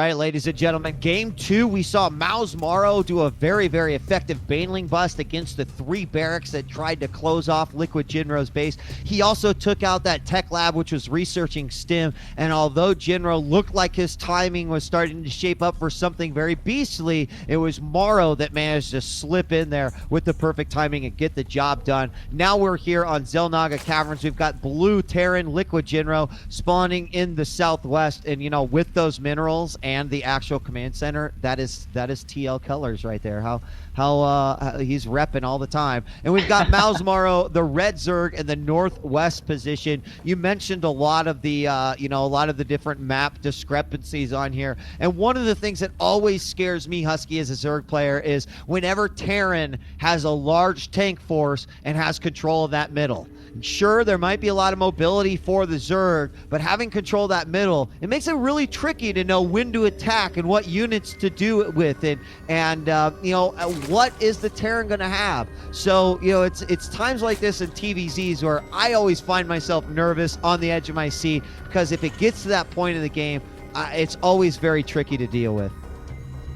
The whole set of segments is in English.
right, ladies and gentlemen, game 2, we saw mouz.MorroW do a very, very effective baneling bust against the 3 barracks that tried to close off Liquid Jinro's base. He also took out that tech lab, which was researching stim, and although Jinro looked like his timing was starting to shape up for something very beastly, it was MorroW that managed to slip in there with the perfect timing and get the job done. Now we're here on Xel'Naga Caverns. We've got blue Terran, Liquid Jinro spawning in the southwest, and you know, with those minerals and the actual command center, that is TL colors right there. How he's repping all the time. And we've got mouz.MorroW, the red Zerg in the northwest position. You mentioned a lot of the a lot of the different map discrepancies on here, and one of the things that always scares me, Husky, as a Zerg player, is whenever Terran has a large tank force and has control of that middle. Sure, there might be a lot of mobility for the Zerg, but having control of that middle, it makes it really tricky to know when to attack and what units to do it with, and what is the Terran going to have. So, you know, it's times like this in TVZs where I always find myself nervous on the edge of my seat, because if it gets to that point in the game, it's always very tricky to deal with.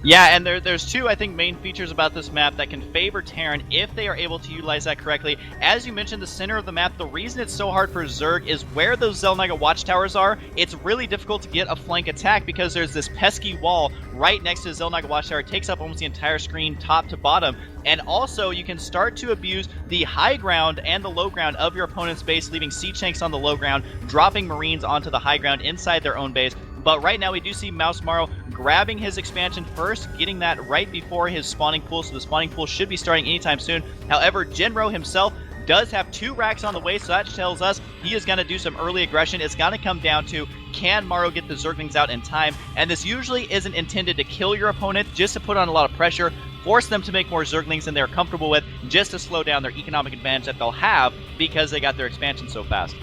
Yeah, and there's 2, I think, main features about this map that can favor Terran if they are able to utilize that correctly. As you mentioned, the center of the map, the reason it's so hard for Zerg is where those Xel'Naga watchtowers are. It's really difficult to get a flank attack because there's this pesky wall right next to the Xel'Naga watchtower. It takes up almost the entire screen, top to bottom. And also, you can start to abuse the high ground and the low ground of your opponent's base, leaving siege tanks on the low ground, dropping Marines onto the high ground inside their own base. But right now, we do see mouz.MorroW grabbing his expansion first, getting that right before his spawning pool, so the spawning pool should be starting anytime soon. However, Jinro himself does have 2 racks on the way, so that tells us he is going to do some early aggression. It's going to come down to, can MorroW get the Zerglings out in time? And this usually isn't intended to kill your opponent, just to put on a lot of pressure, force them to make more Zerglings than they're comfortable with, just to slow down their economic advantage that they'll have because they got their expansion so fast.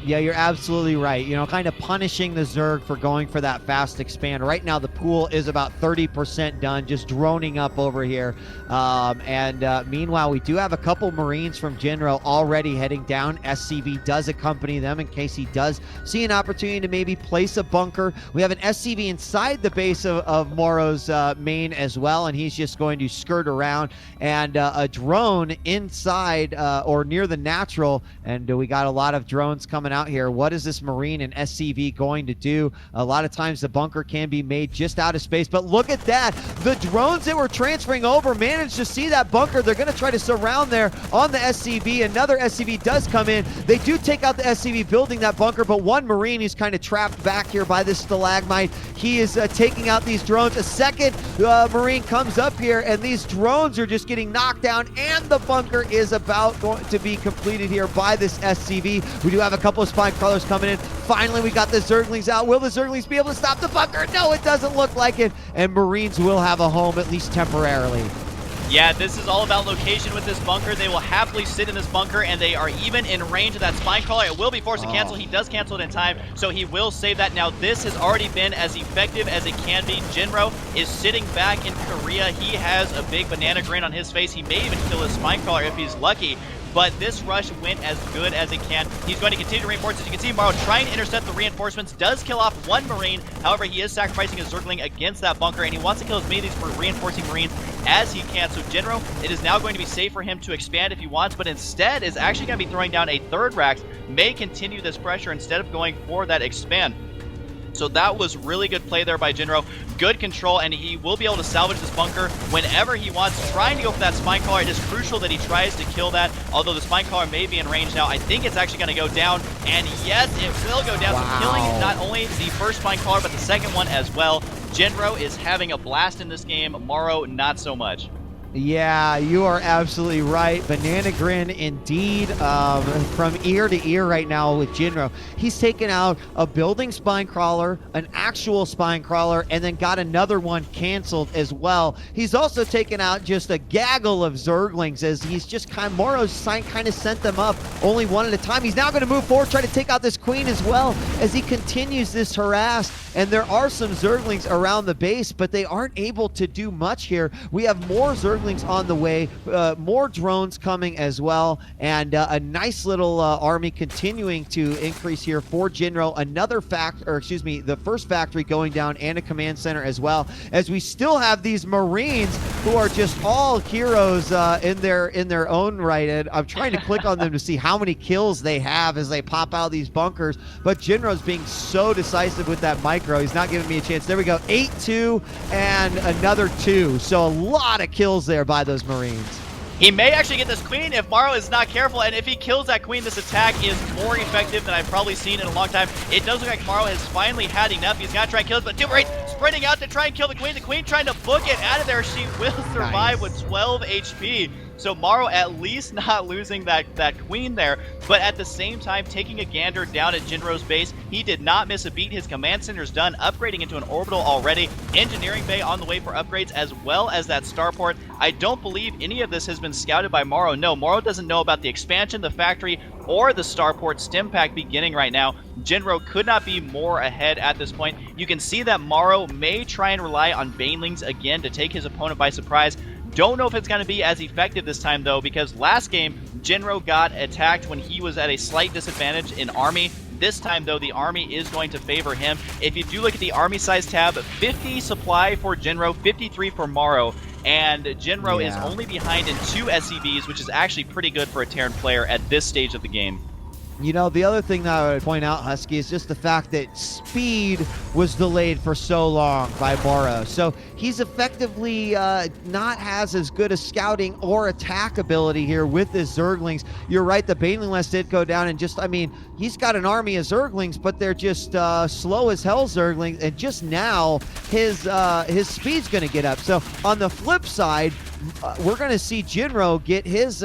Yeah, you're absolutely right. You know, kind of punishing the Zerg for going for that fast expand. Right now, the pool is about 30% done, just droning up over here. Meanwhile, we do have a couple Marines from Jinro already heading down. SCV does accompany them in case he does see an opportunity to maybe place a bunker. We have an SCV inside the base of MorroW's main as well, and he's just going to skirt around. And a drone inside or near the natural, and we got a lot of drones coming out here. What is this Marine and SCV going to do? A lot of times the bunker can be made just out of space, but look at that. The drones that were transferring over managed to see that bunker. They're going to try to surround there on the SCV. Another SCV does come in. They do take out the SCV building that bunker, but one Marine is kind of trapped back here by this stalagmite. He is taking out these drones. A second Marine comes up here, and these drones are just getting knocked down, and the bunker is about going to be completed here by this SCV. We do have a couple of spine crawlers coming in. Finally, we got the Zerglings out. Will the Zerglings be able to stop the bunker? No, it doesn't look like it. And Marines will have a home, at least temporarily. Yeah, this is all about location with this bunker. They will happily sit in this bunker, and they are even in range of that spine crawler. It will be forced to cancel. He does cancel it in time, so he will save that. Now, this has already been as effective as it can be. Jinro is sitting back in Korea. He has a big banana grin on his face. He may even kill his spine crawler if he's lucky. But this rush went as good as it can. He's going to continue to reinforce. As you can see, MorroW trying to intercept the reinforcements, does kill off one Marine. However, he is sacrificing his Zergling against that bunker, and he wants to kill as many of these reinforcing Marines as he can. So Jinro, it is now going to be safe for him to expand if he wants, but instead is actually going to be throwing down a 3rd rack, may continue this pressure instead of going for that expand. So that was really good play there by Jinro. Good control, and he will be able to salvage this bunker whenever he wants. Trying to go for that spine crawler. It is crucial that he tries to kill that, although the spine crawler may be in range now. I think it's actually going to go down, and yes, it will go down. Wow. So killing not only the first spine crawler, but the second one as well. Jinro is having a blast in this game. MorroW, not so much. Yeah, you are absolutely right. Banana grin indeed, from ear to ear right now with Jinro. He's taken out a building spine crawler, an actual spine crawler, and then got another one canceled as well. He's also taken out just a gaggle of Zerglings as he's just MorroW's kind of sent them up only one at a time. He's now going to move forward, try to take out this queen as well as he continues this harass. And there are some Zerglings around the base, but they aren't able to do much here. We have more Zerglings Zerglings on the way, more drones coming as well, and a nice little army continuing to increase here for Jinro. Another the first factory going down and a command center as well, as we still have these Marines who are just all heroes in their own right. And I'm trying to click on them to see how many kills they have as they pop out these bunkers, but Jinro's being so decisive with that micro. He's not giving me a chance. There we go, 8-2 and another 2. So a lot of kills there by those Marines. He may actually get this queen if MorroW is not careful, and if he kills that queen, this attack is more effective than I've probably seen in a long time. It does look like MorroW has finally had enough. He's got to try and kill it, but two Marines sprinting out to try and kill the queen. The queen trying to book it out of there. She will survive with 12 HP. So MorroW at least not losing that queen there, but at the same time taking a gander down at Jinro's base. He did not miss a beat. His command center's done, upgrading into an orbital already. Engineering bay on the way for upgrades, as well as that starport. I don't believe any of this has been scouted by MorroW. No, MorroW doesn't know about the expansion, the factory, or the starport stim pack beginning right now. Jinro could not be more ahead at this point. You can see that MorroW may try and rely on banelings again to take his opponent by surprise. Don't know if it's going to be as effective this time, though, because last game, Jinro got attacked when he was at a slight disadvantage in army. This time, though, the army is going to favor him. If you do look at the army size tab, 50 supply for Jinro, 53 for MorroW, and Jinro is only behind in 2 SCVs, which is actually pretty good for a Terran player at this stage of the game. You know, the other thing that I would point out, Husky, is just the fact that speed was delayed for so long by MorroW. So he's effectively not has as good a scouting or attack ability here with his Zerglings. You're right, the Baneling List did go down, and just, I mean, he's got an army of Zerglings, but they're just slow as hell Zerglings, and just now his speed's going to get up. So on the flip side, we're going to see Jinro get his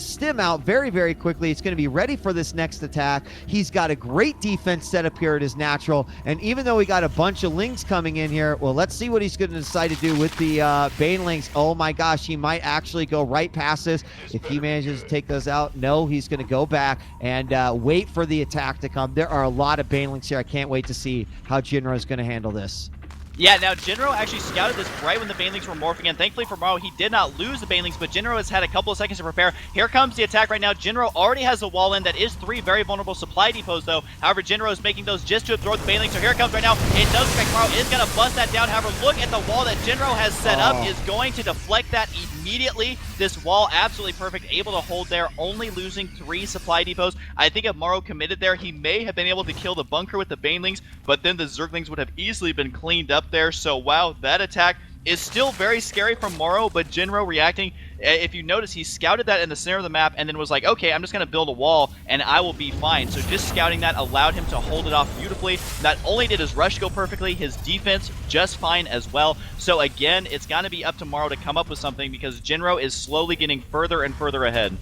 stim out very, very quickly. It's going to be ready for this next attack. He's got a great defense set up here at his natural, and even though we got a bunch of Lings coming in here, well, let's see what he's going to decide to do with the Banelings. Oh my gosh, he might actually go right past this. If he manages to take those out, no, he's going to go back and wait for the attack to come. There are a lot of Banelings here. I can't wait to see how Jinro is going to handle this. Yeah, now Jinro actually scouted this right when the Banelings were morphing in. Thankfully for MorroW, he did not lose the Banelings, but Jinro has had a couple of seconds to prepare. Here comes the attack right now. Jinro already has a wall in that is 3 very vulnerable supply depots, though. However, Jinro is making those just to absorb the Banelings, so here it comes right now. It does look like MorroW is going to bust that down. However, look at the wall that Jinro has set up is going to deflect that immediately. This wall absolutely perfect, able to hold there, only losing 3 supply depots. I think if MorroW committed there, he may have been able to kill the bunker with the Banelings, but then the Zerglings would have easily been cleaned up there. So wow, that attack is still very scary from MorroW, but Jinro reacting. If you notice, he scouted that in the center of the map and then was like, okay, I'm just going to build a wall and I will be fine. So just scouting that allowed him to hold it off beautifully. Not only did his rush go perfectly, his defense just fine as well. So again, it's going to be up to MorroW to come up with something, because Jinro is slowly getting further and further ahead.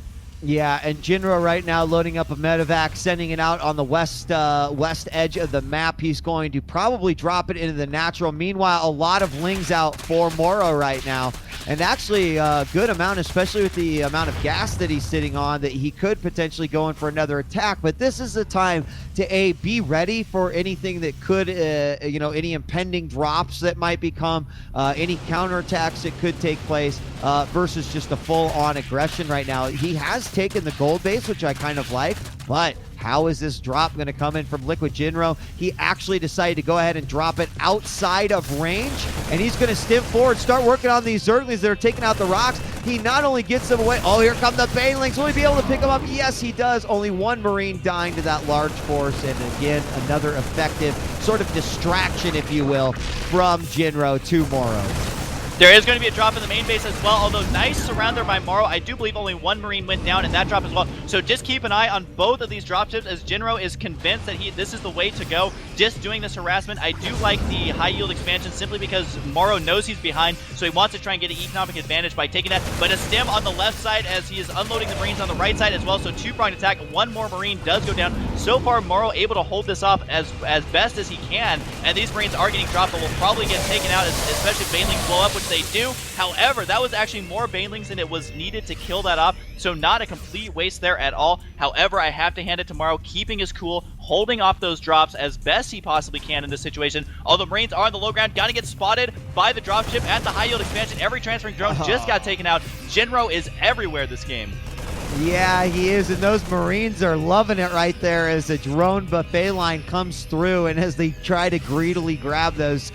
Yeah, and Jinro right now loading up a medevac, sending it out on the west edge of the map. He's going to probably drop it into the natural. Meanwhile, a lot of Lings out for MorroW right now, and actually a good amount, especially with the amount of gas that he's sitting on, that he could potentially go in for another attack. But this is the time to be ready for anything that could, any impending drops that might become, any counterattacks that could take place, versus just a full-on aggression right now. He has taken the gold base, which I kind of like, but how is this drop going to come in from Liquid Jinro? He actually decided to go ahead and drop it outside of range, and he's going to stim forward, start working on these Zerglings that are taking out the rocks. He not only gets them away, oh, here come the Banelings. Will he be able to pick them up? Yes, he does. Only 1 Marine dying to that large force, and again, another effective sort of distraction, if you will, from Jinro to MorroW. There is going to be a drop in the main base as well, although nice surround there by MorroW. I do believe only 1 Marine went down in that drop as well. So just keep an eye on both of these drop ships, as Jinro is convinced that this is the way to go. Just doing this harassment. I do like the high yield expansion simply because MorroW knows he's behind, so he wants to try and get an economic advantage by taking that. But a stim on the left side as he is unloading the Marines on the right side as well. So 2-pronged attack. 1 more Marine does go down. So far, MorroW able to hold this off as best as he can. And these Marines are getting dropped, but will probably get taken out, especially if Banelings blow up, which which they do. However, that was actually more banelings than it was needed to kill that off, so not a complete waste there at all. However, I have to hand it to MorroW, keeping his cool, holding off those drops as best he possibly can in this situation. All the Marines are on the low ground, gotta get spotted by the dropship at the high yield expansion. Every transferring drone just got taken out. Jinro is everywhere this game. Yeah, he is, and those Marines are loving it right there as the drone buffet line comes through, and as they try to greedily grab those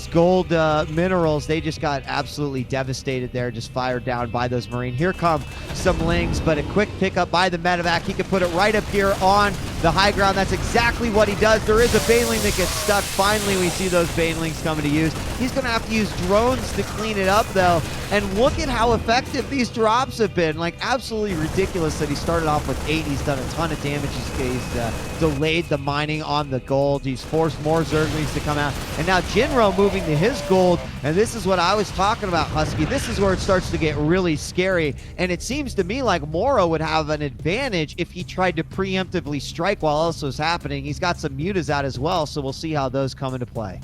gold minerals, they just got absolutely devastated there, just fired down by those Marine. Here come some Lings, but a quick pickup by the medevac. He can put it right up here on the high ground. That's exactly what he does. There is a Baneling that gets stuck. Finally, we see those Banelings coming to use. He's going to have to use drones to clean it up, though, and look at how effective these drops have been. Like, absolutely ridiculous that he started off with 8. He's done a ton of damage. He's delayed the mining on the gold. He's forced more Zerglings to come out, and now Jinro moving to his gold, and this is what I was talking about, Husky. This is where it starts to get really scary, and it seems to me like MorroW would have an advantage if he tried to preemptively strike while else was happening. He's got some mutas out as well, so we'll see how those come into play.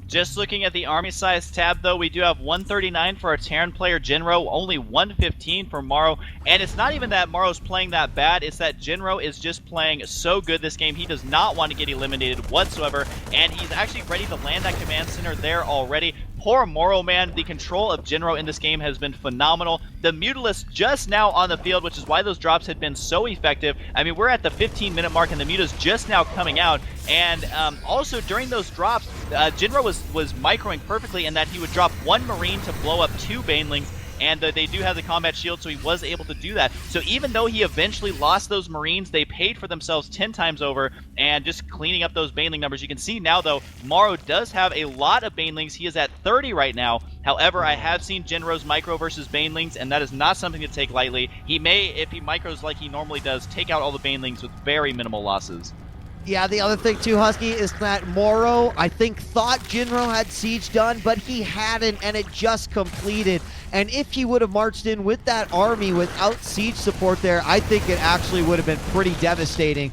Just looking at the army size tab, though, we do have 139 for our Terran player Jinro, only 115 for MorroW, and it's not even that MorroW's playing that bad, it's that Jinro is just playing so good this game. He does not want to get eliminated whatsoever, and he's actually ready to land that command center there already. Poor MorroW, man. The control of Jinro in this game has been phenomenal. The Mutalisk just now on the field, which is why those drops had been so effective. I mean, we're at the 15-minute mark, and the Muta's just now coming out. And also, during those drops, Jinro was microing perfectly in that he would drop 1 Marine to blow up 2 Banelings, and they do have the combat shield, so he was able to do that. So even though he eventually lost those Marines, they paid for themselves 10 times over, and just cleaning up those Baneling numbers. You can see now, though, MorroW does have a lot of Banelings. He is at 30 right now. However, I have seen Jinro's micro versus Banelings, and that is not something to take lightly. He may, if he micros like he normally does, take out all the Banelings with very minimal losses. Yeah, the other thing too, Husky, is that MorroW, I think, thought Jinro had siege done, but he hadn't, and it just completed. And if he would have marched in with that army without siege support there, I think it actually would have been pretty devastating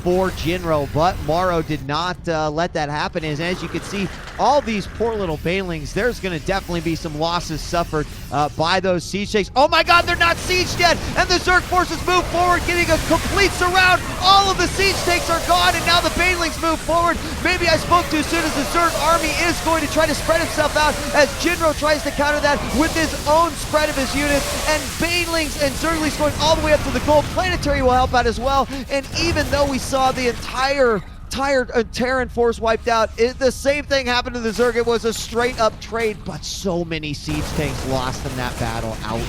for Jinro. But MorroW did not let that happen. And as you can see, all these poor little Banelings, there's going to definitely be some losses suffered by those siege takes. Oh my god, they're not sieged yet! And the Zerg forces move forward, getting a complete surround. All of the siege takes are gone, and now the Banelings move forward. Maybe I spoke too soon, as the Zerg army is going to try to spread itself out as Jinro tries to counter that with his own spread of his units, and Banelings and Zerglings going all the way up to the gold. Planetary will help out as well, and even though we saw the entire Terran force wiped out, the same thing happened to the Zerg. It was a straight up trade, but so many siege tanks lost in that battle. Ouch.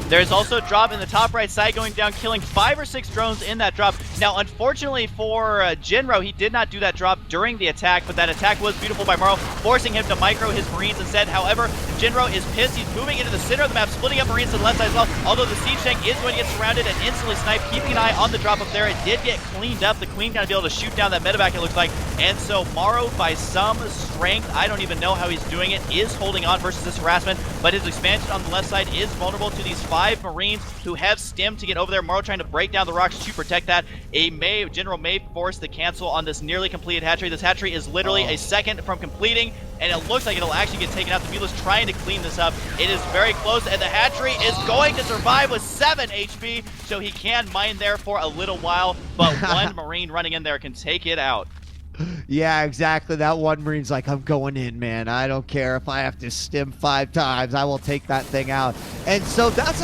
There's also a drop in the top right side going down, killing 5 or 6 drones in that drop. Now, unfortunately for Jinro, he did not do that drop during the attack, but that attack was beautiful by MorroW, forcing him to micro his Marines instead. However, Jinro is pissed. He's moving into the center of the map, splitting up Marines to the left side as well, although the siege tank is going to get surrounded and instantly sniped. Keeping an eye on the drop up there. It did get cleaned up. The Queen going to be able to shoot down that medevac, it looks like. And so MorroW, by some strength, I don't even know how he's doing it, is holding on versus this harassment, but his expansion on the left side is vulnerable to these 5 Marines who have stemmed to get over there. MorroW trying to break down the rocks to protect that. Jinro may force the cancel on this nearly completed hatchery. This hatchery is literally a second from completing, and it looks like it'll actually get taken out. The Mula's trying to clean this up. It is very close, and the hatchery is going to survive with 7 HP, so he can mine there for a little while, but 1 Marine running in there can take it out. Yeah, exactly. That one Marine's like, I'm going in, man. I don't care if I have to stim 5 times. I will take that thing out. And so that's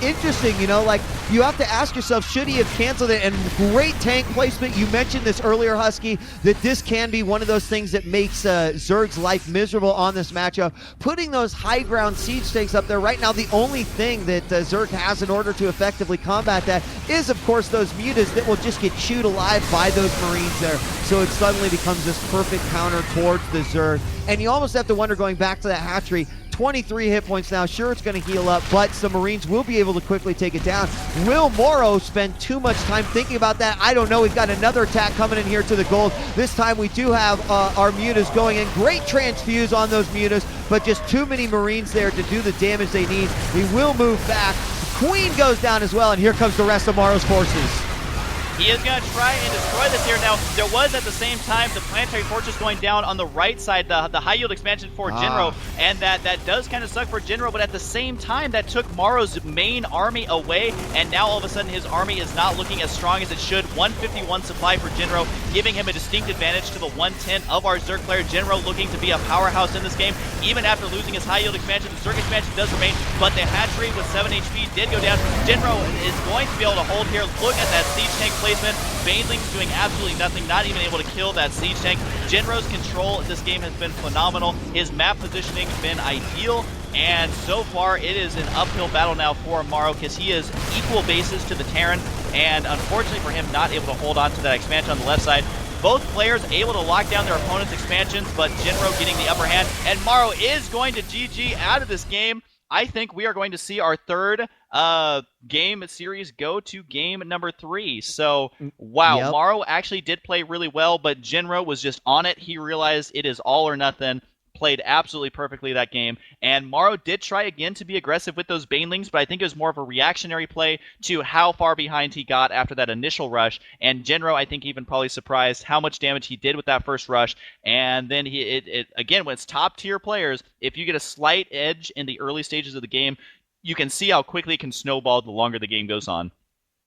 interesting, you know, like, you have to ask yourself, should he have canceled it? And great tank placement. You mentioned this earlier, Husky, that this can be one of those things that makes Zerg's life miserable on this matchup. Putting those high ground siege tanks up there right now, the only thing that Zerg has in order to effectively combat that is, of course, those mutas that will just get chewed alive by those Marines there. So it suddenly becomes this perfect counter towards the Zerg. And you almost have to wonder, going back to that hatchery, 23 hit points now. Sure, it's going to heal up, but some Marines will be able to quickly take it down. Will MorroW spend too much time thinking about that? I don't know. We've got another attack coming in here to the gold. This time we do have our mutas going in. Great transfuse on those mutas, but just too many Marines there to do the damage they need. He will move back. Queen goes down as well, and here comes the rest of MorroW's forces. He is going to try and destroy this here. Now, there was at the same time the Planetary Fortress going down on the right side, the high yield expansion for Jinro, and that does kind of suck for Jinro, but at the same time, that took MorroW's main army away, and now all of a sudden his army is not looking as strong as it should. 151 supply for Jinro, giving him a distinct advantage to the 110 of our Zerg player. Jinro looking to be a powerhouse in this game, even after losing his high yield expansion. The Zerg expansion does remain, but the hatchery with 7 HP did go down. Jinro is going to be able to hold here. Look at that siege tank placement. Baneling's doing absolutely nothing, not even able to kill that siege tank. Jinro's control in this game has been phenomenal. His map positioning has been ideal, and so far it is an uphill battle now for MorroW because he is equal bases to the Terran, and unfortunately for him, not able to hold on to that expansion on the left side. Both players able to lock down their opponent's expansions, but Jinro getting the upper hand, and MorroW is going to GG out of this game. I think we are going to see our third game series go to game number 3. So, wow, Yep. MorroW actually did play really well, but Jinro was just on it. He realized it is all or nothing. Played absolutely perfectly that game, and MorroW did try again to be aggressive with those Banelings, but I think it was more of a reactionary play to how far behind he got after that initial rush, and Jinro, I think, even probably surprised how much damage he did with that first rush, and then again, when it's top-tier players, if you get a slight edge in the early stages of the game, you can see how quickly it can snowball the longer the game goes on.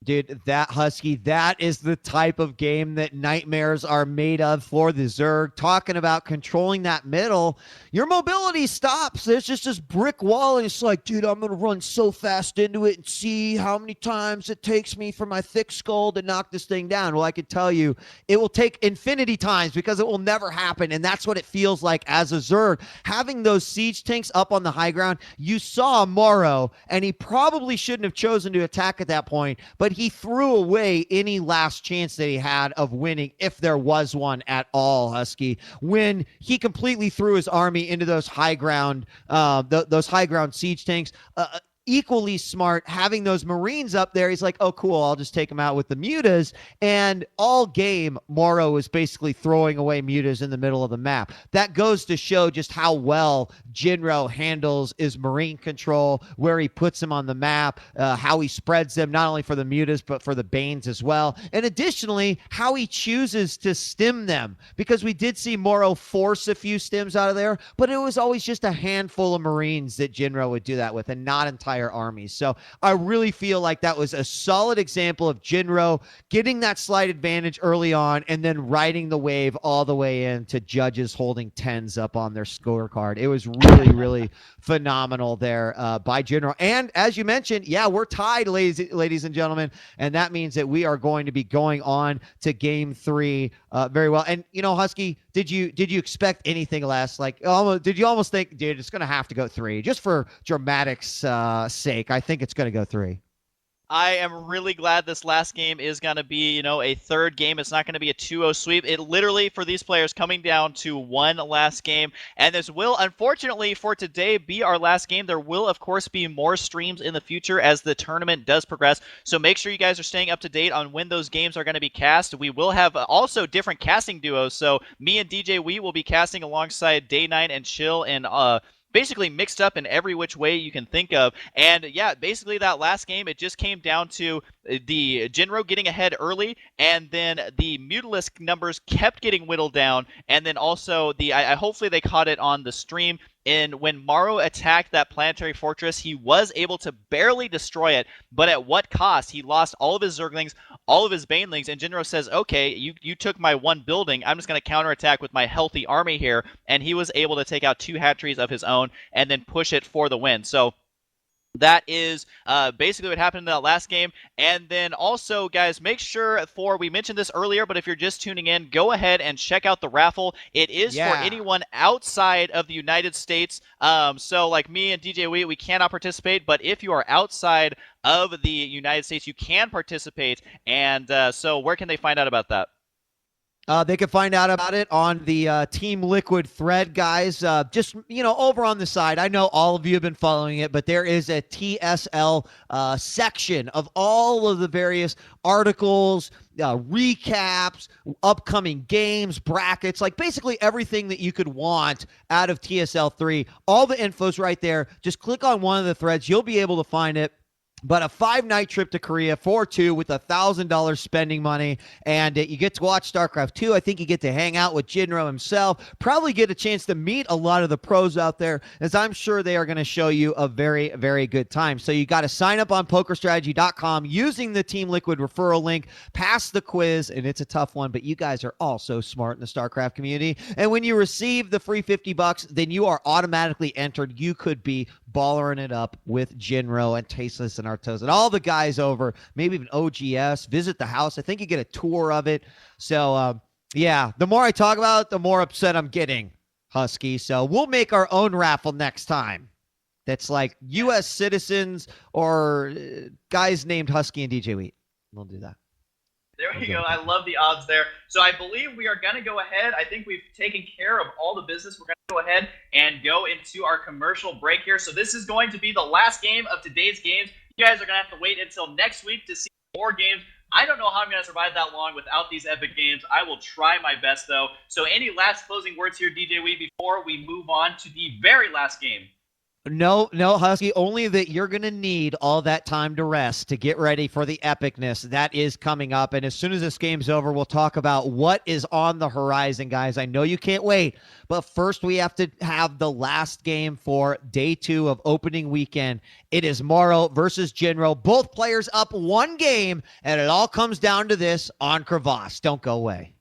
Dude, that Husky, that is the type of game that nightmares are made of for the Zerg. Talking about controlling that middle, your mobility stops. There's just this brick wall, and it's like, dude, I'm going to run so fast into it and see how many times it takes me for my thick skull to knock this thing down. Well, I can tell you, it will take infinity times because it will never happen, and that's what it feels like as a Zerg. Having those siege tanks up on the high ground, you saw MorroW, and he probably shouldn't have chosen to attack at that point, but he threw away any last chance that he had of winning, if there was one at all, Husky, when he completely threw his army into those high ground siege tanks. Equally smart having those Marines up there. He's like, oh, cool, I'll just take them out with the mutas. And all game, MorroW is basically throwing away mutas in the middle of the map. That goes to show just how well Jinro handles his Marine control, where he puts them on the map, how he spreads them, not only for the mutas, but for the Banes as well. And additionally, how he chooses to stem them, because we did see MorroW force a few stems out of there, but it was always just a handful of Marines that Jinro would do that with, and not entire armies. So I really feel like that was a solid example of Jinro getting that slight advantage early on and then riding the wave all the way into judges holding 10s up on their scorecard. It was really, really phenomenal there by Jinro. And as you mentioned, yeah, we're tied, ladies and gentlemen, and that means that we are going to be going on to game 3 very well. And, you know, Husky, did you expect anything less? Like, did you almost think, dude, it's going to have to go 3 just for dramatics sake? I think it's going to go 3. I am really glad this last game is going to be, you know, a third game. It's not going to be a 2-0 sweep. It literally, for these players, coming down to one last game. And this will, unfortunately, for today, be our last game. There will, of course, be more streams in the future as the tournament does progress. So make sure you guys are staying up to date on when those games are going to be cast. We will have also different casting duos. So me and DJ Wheat will be casting alongside Day 9 and Chill and basically mixed up in every which way you can think of. And yeah, basically that last game, it just came down to the Jinro getting ahead early, and then the Mutalisk numbers kept getting whittled down, and then also hopefully they caught it on the stream. And when MorroW attacked that planetary fortress, he was able to barely destroy it, but at what cost? He lost all of his Zerglings, all of his Banelings, and Jinro says, okay, you took my one building, I'm just going to counterattack with my healthy army here, and he was able to take out 2 hatcheries of his own and then push it for the win. So that is basically what happened in that last game. And then also, guys, make sure we mentioned this earlier, but if you're just tuning in, go ahead and check out the raffle. It is for anyone outside of the United States. So like me and DJ Wheat, we cannot participate, but if you are outside of the United States, you can participate. And so where can they find out about that? They can find out about it on the Team Liquid thread, guys. Just, you know, over on the side. I know all of you have been following it, but there is a TSL section of all of the various articles, recaps, upcoming games, brackets, like basically everything that you could want out of TSL3. All the info's right there. Just click on one of the threads. You'll be able to find it. But a 5-night trip to Korea for 2 with $1,000 spending money, and you get to watch StarCraft 2. I think you get to hang out with Jinro himself, probably get a chance to meet a lot of the pros out there, as I'm sure they are going to show you a very, very good time. So you got to sign up on pokerstrategy.com using the Team Liquid referral link, pass the quiz, and it's a tough one, but you guys are all so smart in the StarCraft community. And when you receive the free $50, then you are automatically entered. You could be ballering it up with Jinro and Tasteless and Artos and all the guys over, maybe even OGS, visit the house. I think you get a tour of it. So, yeah, the more I talk about it, the more upset I'm getting, Husky. So we'll make our own raffle next time. That's like U.S. citizens or guys named Husky and DJ Wheat. We'll do that. There we go. I love the odds there. So I believe we are going to go ahead. I think we've taken care of all the business. We're going to go ahead and go into our commercial break here. So this is going to be the last game of today's games. You guys are going to have to wait until next week to see more games. I don't know how I'm going to survive that long without these epic games. I will try my best, though. So any last closing words here, DJ Wee, before we move on to the very last game? No, Husky, only that you're going to need all that time to rest to get ready for the epicness that is coming up. And as soon as this game's over, we'll talk about what is on the horizon, guys. I know you can't wait, but first we have to have the last game for day 2 of opening weekend. It is MorroW versus Jinro. Both players up 1 game, and it all comes down to this on Crevasse. Don't go away.